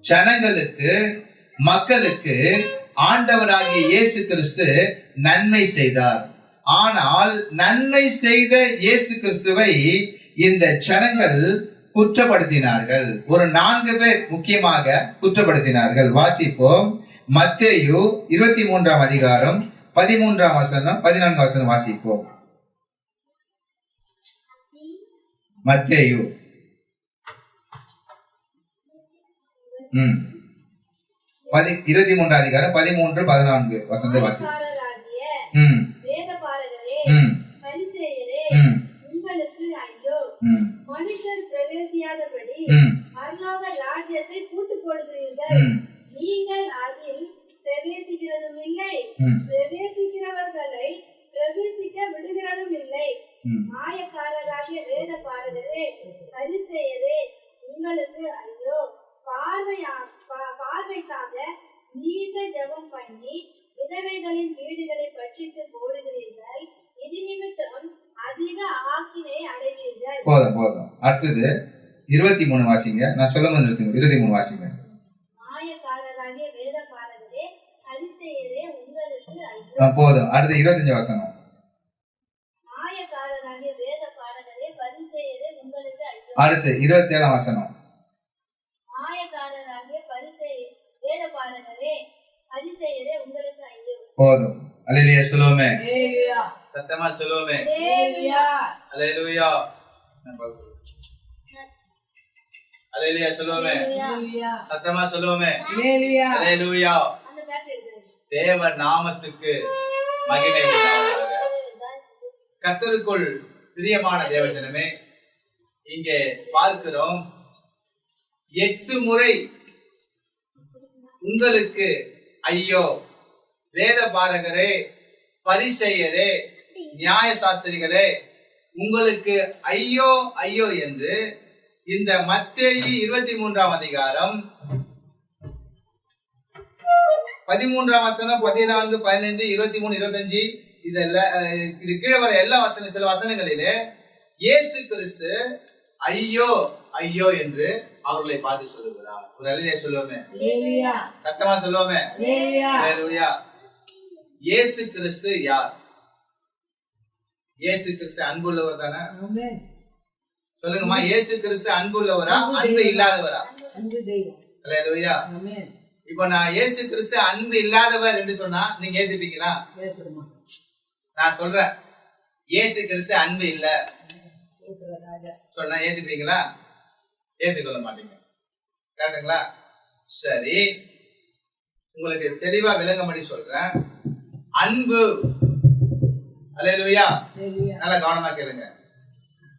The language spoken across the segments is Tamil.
ஜனங்களுக்கு மக்களுக்கு ஆண்டவராகிய இயேசு கிறிஸ்து நன்மை செய்தார். ஆனால் நன்மை செய்த இயேசு கிறிஸ்துவை இந்த ஜனங்கள் குற்றப்படுத்தினார்கள். ஒரு 4 பேர் முக்கியமாக குற்றப்படுத்தினார்கள். வாசிப்போம். மத்தேயு 23ஆம் அதிகாரம் 13ஆம் வசனம் 14ஆம் வசனம் வாசிப்போம். மத்தேயு 23ஆம் அதிகாரம் 13, 14 வசனத்தை வாசிப்போம். உங்களுக்கு ஐயோ, மனுஷர் பிரவேசியாதபடி பரலோக ராஜ்யத்தை பூட்டு போடுகிறீர்கள். நீங்கள் அதில் பிரவேசிக்கிறதும் இல்லை, பிரவேசிக்கிறவர்களை பிரவேசிக்க விடுகிறதும் இல்லை. மாயக்காரராகிய வேத பாரகரே, பரிசேயரே, உங்களுக்கு ஐயோ, பார்வைக்காக நீண்ட ஜெபம் பண்ணி விதவைகளின் வீடுகளை பட்சித்து போடுகிறீர்கள். இது நிமித்தம் அதிக ஆக்கினை அடைவீர்கள். போதும். அடுத்தது 23 வாசிங்க. நான் சொல்லும் போது நிறுத்துங்க. 23 வாசிங்க. மாயக்காரராகிய வேத பாரகரே, பரிசேயரே, உங்களுக்கு ஐயோ. போதும். அடுத்து 25 வசனம். மாயக்காரராகிய வேத பாரகரே, பரிசேயரே, உங்களுக்கு ஐயோ. அடுத்து 27ஆம் வசனம். மாயக்காரராகிய வேத பாரகரே, பரிசேயரே, உங்களுக்கு ஐயோ. போதும். அல்லேலூயா சொல்லுவோமே. சத்தமா சொல்லுவோமே. அல்லேலூயா. அல்லேலூயா சொல்லுவோமே. சத்தமா சொல்லுவோமே. அல்லேலூயா. தேவ நாமத்துக்கு மகிமை உண்டாவதாக. கர்த்தருக்குள் பிரியமான தேவஜனமே, இங்கே பார்க்கிறோம் 8 முறை உங்களுக்கு ஐயோ, வேத பாரகரே, பரிசேயரே, நியாய சாஸ்திரிகளே, உங்களுக்கு ஐயோ ஐயோ என்று இந்த மத்தேயு 23ஆம் அதிகாரம் 13ஆம் வசனம் 14, 15, 23, 25 இது கீழே வர எல்லா சில வசனங்களிலே இயேசு கிறிஸ்து ஐயோ ஐயோ என்று அவர்களை பார்த்து சொல்லுகிறார். ஒரு அல்லேலூயா சொல்லுவோமே. சத்தமா சொல்லுவோமே. அல்லேலூயா. இயேசு கிறிஸ்து யார்? இயேசு கிறிஸ்து அன்புள்ளவர் தானே? சொல்லுங்கம்மா. இயேசு கிறிஸ்து அன்புள்ளவரா, அன்பு இல்லாதவரா? அல்லேலூயா. இப்போ நான் இயேசு கிறிஸ்து அன்பு இல்லாதவர் என்று சொன்னா நீங்க ஏத்துப்பீங்களா? நான் சொல்றேன், இயேசு கிறிஸ்து அன்பு இல்ல சொன்னா ஏத்துப்பீங்களா? ஏத்துக்கொள்ள மாட்டீங்க. கரெக்டுங்களா? சரி, உங்களுக்கு தெளிவா விளங்கும்படி சொல்றேன். அன்பு, அல்லேலூயா, நல்லா கவனமா கேளுங்க.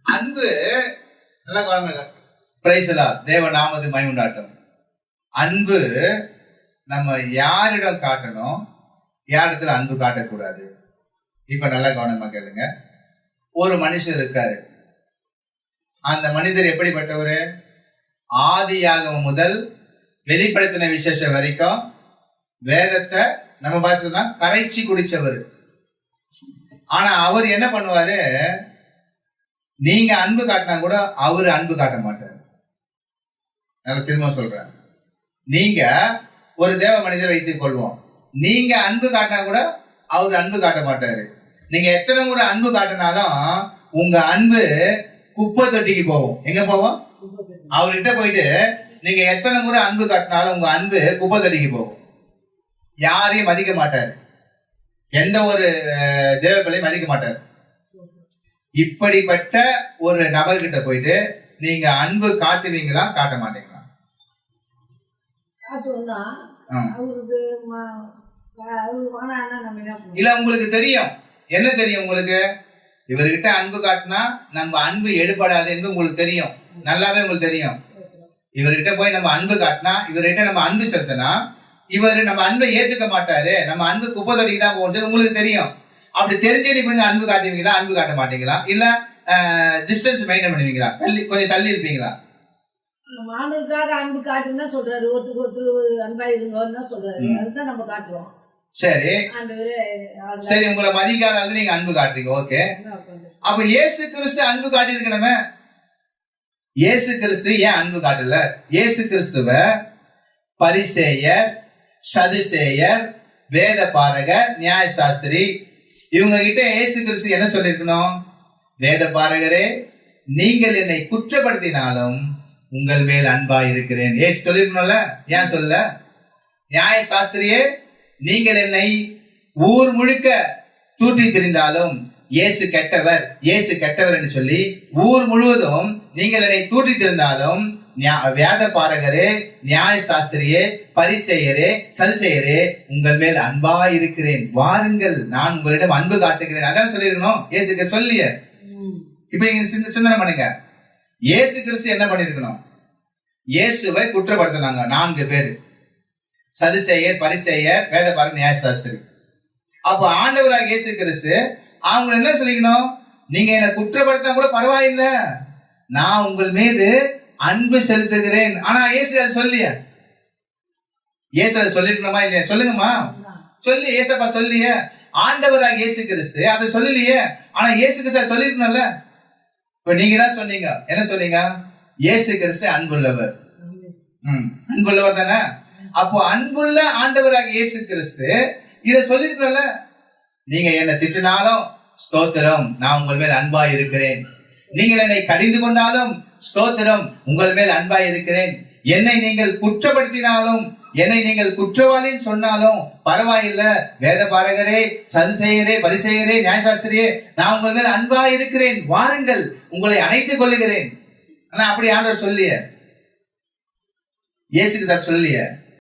அன்பு, நல்லா கவனமா கேளுங்க. Praise the Lord. தேவ நாமத்துக்கு மகிமை உண்டாகட்டும். அன்பு நம்ம யாரிடம் காட்டணும், யாரிடத்துல அன்பு காட்டக்கூடாது. இப்ப நல்லா கவனமா கேளுங்க. ஒரு மனுஷர் இருக்காரு. அந்த மனிதர் எப்படிப்பட்டவரு? ஆதியாகமம் முதல் வெளிப்படுத்தின விசேஷம் வரைக்கும் வேதத்தை நம்ம பாசனா கரைச்சி குடிச்சவர். ஆனா அவர் என்ன பண்ணுவாரு? நீங்க அன்பு காட்டினா கூட அவரு அன்பு காட்ட மாட்டாரு. நான் திரும்ப சொல்றேன், நீங்க ஒரு தேவ மனிதரை வைத்துக் கொள்வோம், நீங்க அன்பு காட்டினா கூட அவரு அன்பு காட்ட மாட்டாரு. நீங்க எத்தனை முறை அன்பு காட்டினாலும் உங்க அன்பு குப்பை தொட்டிக்கு போகும். எங்க போவோம்? அவர்கிட்ட போயிட்டு நீங்க எத்தனை முறை அன்பு காட்டினாலும் உங்க அன்பு குப்பை தொட்டிக்கு போகும். யாரையும் மதிக்க மாட்டாரு. எந்த ஒரு தேவ பிள்ளையும் மதிக்க மாட்டாரு. இப்படிப்பட்ட ஒரு நபர்கிட்ட போயிட்டு நீங்க அன்பு காட்டுவீங்களா, காட்ட மாட்டீங்களா? இல்ல, உங்களுக்கு தெரியும். என்ன தெரியும் உங்களுக்கு? இவர்கிட்ட அன்பு காட்டினா நம்ம அன்பு எடுபடாது என்று உங்களுக்கு தெரியும். நல்லாவே உங்களுக்கு தெரியும். இவர்கிட்ட போய் நம்ம அன்பு காட்டினா, இவர்கிட்ட நம்ம அன்பு செலுத்தினா இவர் நம்ம அன்பை ஏத்துக்க மாட்டாரு, நம்ம அன்பு குப்பை தொட்டிக்கு தான் போகணும் உங்களுக்கு தெரியும். அப்படி தெரிஞ்சு நீங்க கொஞ்சம் அன்பு காட்டுவீங்களா, அன்பு காட்ட மாட்டீங்களா? இல்ல டிஸ்டன்ஸ் மெயின்டைன் பண்ணுவீங்களா, கொஞ்சம் தள்ளி இருப்பீங்களா? மாணவருக்காக அன்பு காட்டுன்னு சொல்றாரு. ஒருத்தர் அன்பா இருங்கன்னு சொல்றாரு. அதுதான் நம்ம காட்டுவோம். சரி சரி, உங்களை மதிக்காத நீங்க அன்பு காட்டுறீங்க. ஓகே, அப்ப இயேசு கிறிஸ்து அன்பு காட்டி இருக்கணுமே. இயேசு கிறிஸ்து ஏன் அன்பு காட்டல? இயேசு கிறிஸ்துவ பரிசேயர், சதுசேயர், வேத பாரகர், நியாயசாஸ்திரி. இவங்க கிட்ட இயேசு கிறிஸ்து என்ன சொல்லிருக்கணும்? வேத பாரகரே, நீங்கள் என்னை குற்றப்படுத்தினாலும் உங்கள் மேல் அன்பா இருக்கிறேன். ஏசு சொல்லிருக்கணும்ல, ஏன் சொல்ல? நியாயசாஸ்திரியே, நீங்கள் என்னை ஊர் முழுக்க தூற்றி திரிந்தாலும் இயேசு கெட்டவர், இயேசு கெட்டவர் என்று சொல்லி ஊர் முழுவதும் நீங்கள் என்னை தூற்றி திரிந்தாலும், வேத பாரகரே, நியாயசாஸ்திரியே, பரிசேயரே, சதுசேயரே, உங்கள் மேல் அன்பா இருக்கிறேன், வாருங்கள், நான் உங்களிடம் அன்பு காட்டுகிறேன். அதான் சொல்லிருக்கணும். இயேசுக்கு சொல்லிய இப்ப நீங்க சிந்தனை பண்ணுங்க. இயேசு கிறிஸ்து என்ன பண்ணிருக்கணும்? இயேசுவை குற்றப்படுத்தினாங்க 4 பேர், சதுசேயர், பரிசேயர், வேத பாரகர், நியாயசாஸ்திரி. அப்போ ஆண்டவராக இயேசு கிறிஸ்து அவங்க என்ன சொல்லிக்கணும்? நீங்க என்ன குற்றப்படுத்த கூட பரவாயில்லை, நான் உங்கள் மீது அன்பு செலுத்துகிறேன். ஆனா இயேசு அதை சொல்லிய, இயேசு அதை சொல்லிருக்கணுமா இல்லையா? சொல்லுங்கம்மா. சொல்லி ஏசப்பா சொல்லிய, ஆண்டவராக இயேசு கிறிஸ்து அதை சொல்லலையே. ஆனா இயேசு கிறிஸ்து சொல்லிருக்கணும்ல. இப்ப நீங்க தான் சொன்னீங்க, என்ன சொன்னீங்க? இயேசு கிறிஸ்து அன்புள்ளவர். அன்புள்ளவர் தானே? அப்போ அன்புள்ள ஆண்டவராக இயேசு கிறிஸ்து இத சொல்லிருக்கல. நீங்க என்ன திட்டினாலும் ஸ்தோத்திரம், நான் உங்கள் மேல் அன்பாய் இருக்கிறேன். நீங்கள் என்னை கடிந்து கொண்டாலும் ஸ்தோத்திரம், உங்கள் மேல் அன்பாய் இருக்கிறேன். என்னை நீங்கள் குற்றப்படுத்தினாலும், என்னை நீங்கள் குற்றவாளின்னு சொன்னாலும் பரவாயில்லை, வேத பாரகரே, சதுசேயரே, பரிசேயரே, நியாயசாஸ்திரியே, நான் உங்கள் மேல் அன்பாய் இருக்கிறேன், வாருங்கள், உங்களை அணைத்துக் கொள்ளுகிறேன். ஆனா அப்படி ஆண்டவர் சொல்லிய, இயேசுக்கு சார் சொல்லிய.